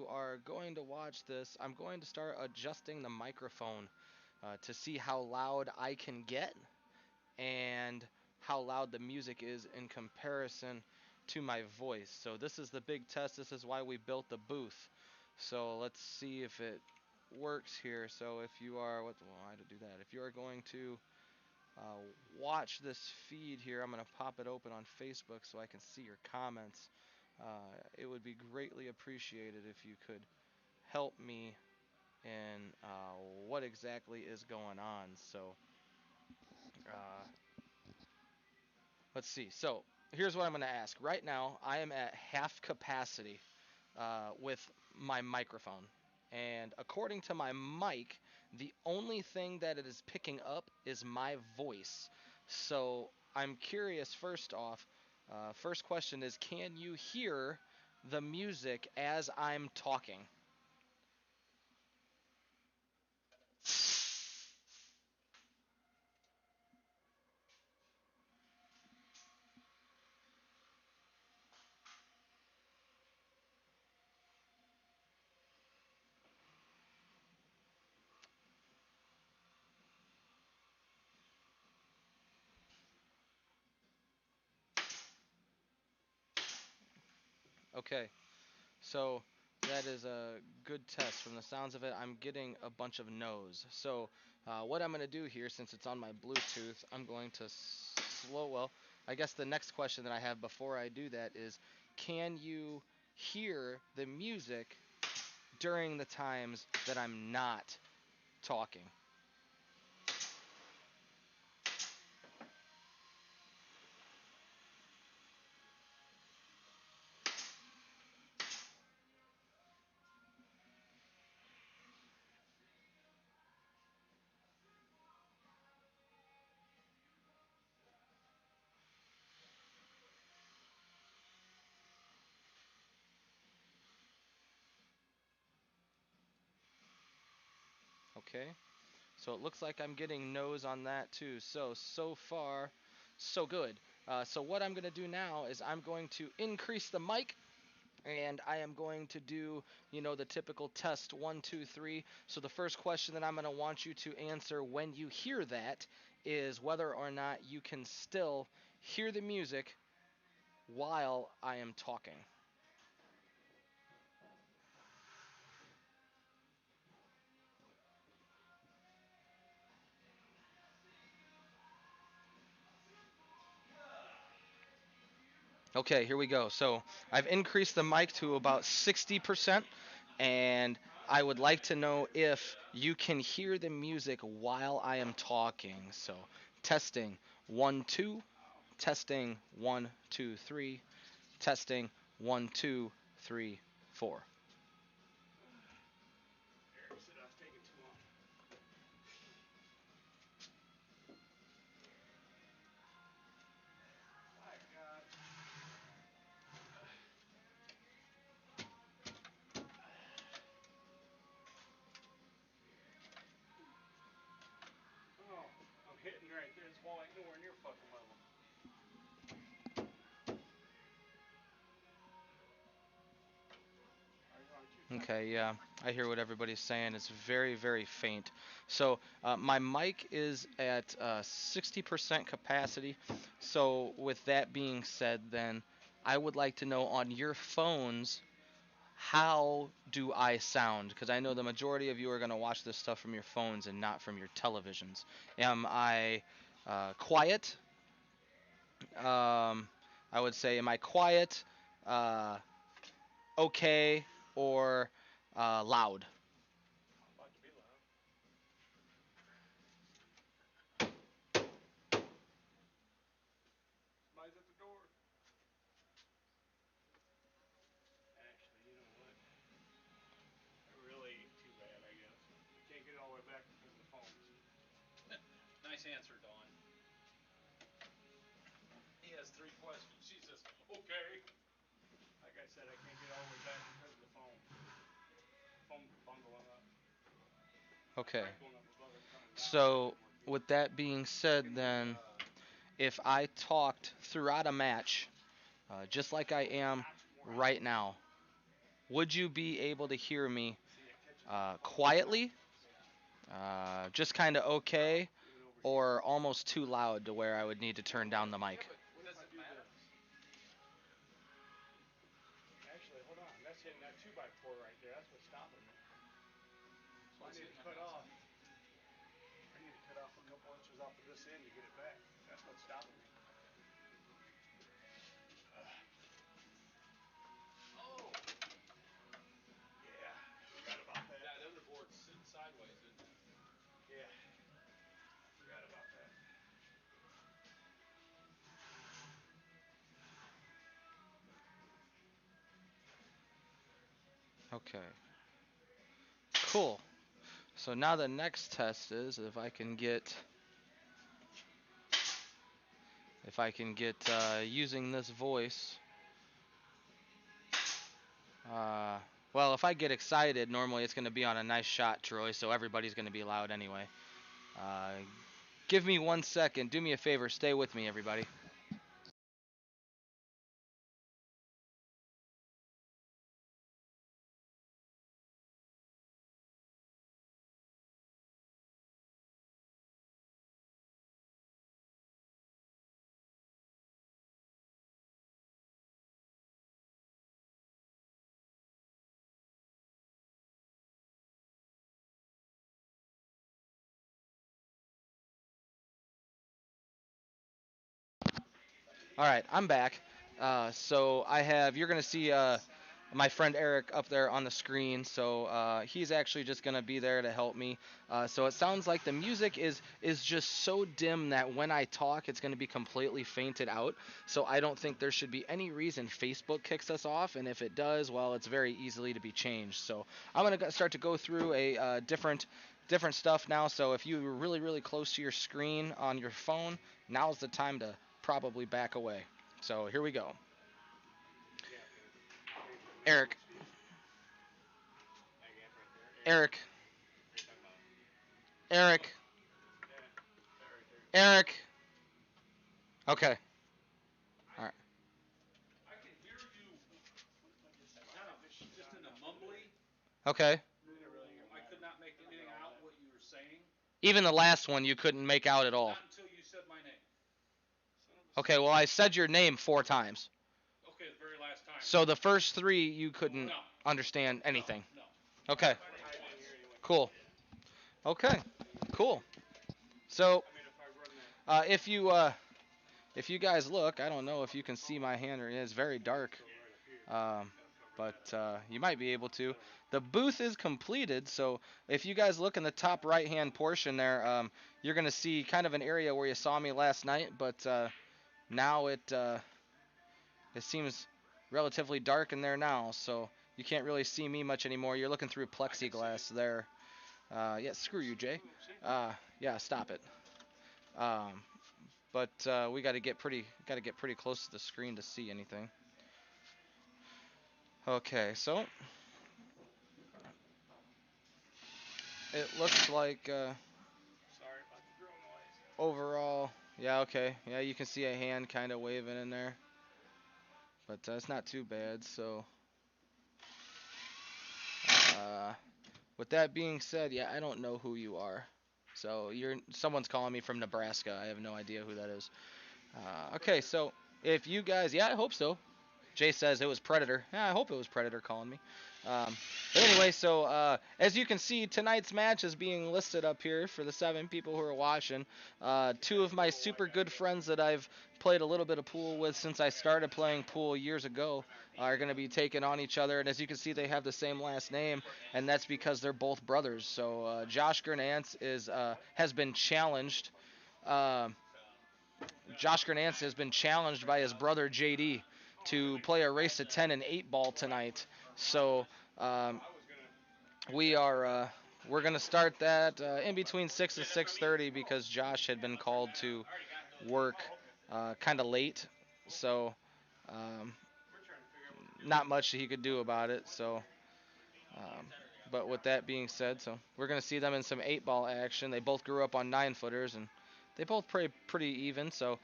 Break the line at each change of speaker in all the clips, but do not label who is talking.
are going to watch this, I'm going to start adjusting the microphone to see how loud I can get and how loud the music is in comparison to my voice. So this is the big test. This is why we built the booth. So let's see if it works here. So if you are, well, I had to do that. If you are going to uh, watch this feed here, I'm going to pop it open on Facebook so I can see your comments. It would be greatly appreciated if you could help me in what exactly is going on. So uh, let's see. So here's what I'm going to ask. Right now, I am at half capacity with my microphone. And according to my mic, the only thing that it is picking up is my voice. So I'm curious, first off, first question is, can you hear the music as I'm talking? Okay, so that is a good test. From the sounds of it, I'm getting a bunch of no's. So what I'm going to do here, since it's on my Bluetooth, I'm going to well, I guess the next question that I have before I do that is, can you hear the music during the times that I'm not talking? Okay, so it looks like I'm getting no's on that too. So far, so good. So what I'm going to do now is I'm going to increase the mic, and I am going to do, the typical test 1, 2, 3. So the first question that I'm going to want you to answer when you hear that is whether or not you can still hear the music while I am talking. Okay, here we go. So I've increased the mic to about 60%, and I would like to know if you can hear the music while I am talking. So testing 1, 2, testing 1, 2, 3, testing 1, 2, 3, 4. Okay, yeah, I hear what everybody's saying. It's very, very faint. So my mic is at 60% capacity. So with that being said, then I would like to know on your phones, how do I sound? Because I know the majority of you are going to watch this stuff from your phones and not from your televisions. Am I quiet? I would say, am I quiet, uh, okay, or loud? Okay. So, with that being said, then, if I talked throughout a match, just like I am right now, would you be able to hear me quietly, just kind of okay, or almost too loud to where I would need to turn down the mic?
Actually, hold on. That's hitting that 2x4 right there. That's what's stopping me. So I need to cut off. I need to cut off a couple inches off of this end to get it back. That's what's stopping me. Oh, yeah. Forgot about that. That other board's sitting sideways, isn't it? Yeah. Forgot about that.
Okay. Cool. So now the next test is if I can get using this voice. Uh, well, if I get excited, normally it's going to be on a nice shot, Troy. So everybody's going to be loud anyway. Uh, give me 1 second. Do me a favor. Stay with me, everybody. All right, I'm back. So I have you're gonna see my friend Eric up there on the screen. So he's actually just gonna be there to help me. So it sounds like the music is just so dim that when I talk, it's gonna be completely fainted out. So I don't think there should be any reason Facebook kicks us off, and if it does, well, it's very easily to be changed. So I'm gonna start to go through a different stuff now. So if you were really close to your screen on your phone, now's the time to probably back away. So here we go. Eric, Eric, Eric, Eric. Okay. All right.
I can hear you kind of just in a mumbly.
Okay.
I could not make anything out what you were saying.
Even the last one you couldn't make out at all.
Not until you said my name.
Okay, well I said your name 4 times.
Okay, the very last time.
So the first three you couldn't
No.
understand anything.
No.
Okay. Cool. Okay. Cool. So if you guys look, I don't know if you can see my hand or it's very dark. Um, but you might be able to. The booth is completed, so if you guys look in the top right-hand portion there, you're gonna see kind of an area where you saw me last night, but now it seems relatively dark in there now, so you can't really see me much anymore. You're looking through plexiglass there. Yeah, screw you, Jay. Yeah, stop it. Um, but we got to get pretty close to the screen to see anything. Okay, so it looks like
Sorry about the drill noise.
overall, yeah, okay, yeah, you can see a hand kind of waving in there, but it's not too bad. So, uh, with that being said, yeah, I don't know who you are. So someone's calling me from Nebraska. I have no idea who that is. Okay, so if you guys, yeah, I hope so. Jay says it was Predator. Yeah, I hope it was Predator calling me. But anyway, so as you can see, tonight's match is being listed up here for the 7 people who are watching. Two of my super good friends that I've played a little bit of pool with since I started playing pool years ago are going to be taking on each other. And as you can see, they have the same last name, and that's because they're both brothers. So Josh Gernance has been challenged. Uh, Josh Gernance has been challenged by his brother JD to play a race to 10 and 8 ball tonight. So um, we're gonna start that in between 6 and 6:30 because Josh had been called to work kind of late. So um, not much he could do about it. So. Um, but with that being said, so we're going to see them in some 8 ball action. They both grew up on 9 footers and they both play pretty even. So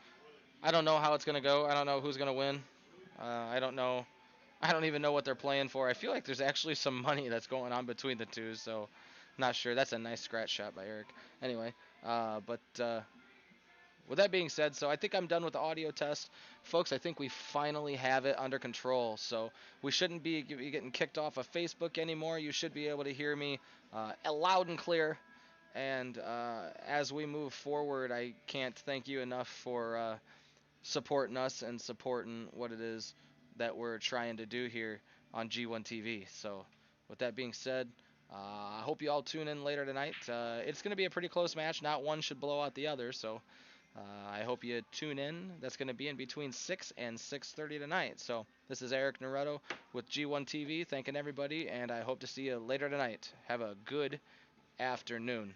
I don't know how it's going to go. I don't know who's going to win. I don't know I don't even know what they're playing for. I feel like there's actually some money that's going on between the two, so not sure. That's a nice scratch shot by Eric. Anyway, but with that being said, so I think I'm done with the audio test. Folks, I think we finally have it under control. So we shouldn't be getting kicked off of Facebook anymore. You should be able to hear me loud and clear. And as we move forward, I can't thank you enough for supporting us and supporting what it is that we're trying to do here on G1 TV. So, with that being said, I hope you all tune in later tonight. It's going to be a pretty close match. Not one should blow out the other. So, I hope you tune in. That's going to be in between 6 and 6:30 tonight. So, this is Eric Naretto with G1 TV, thanking everybody, and I hope to see you later tonight. Have a good afternoon.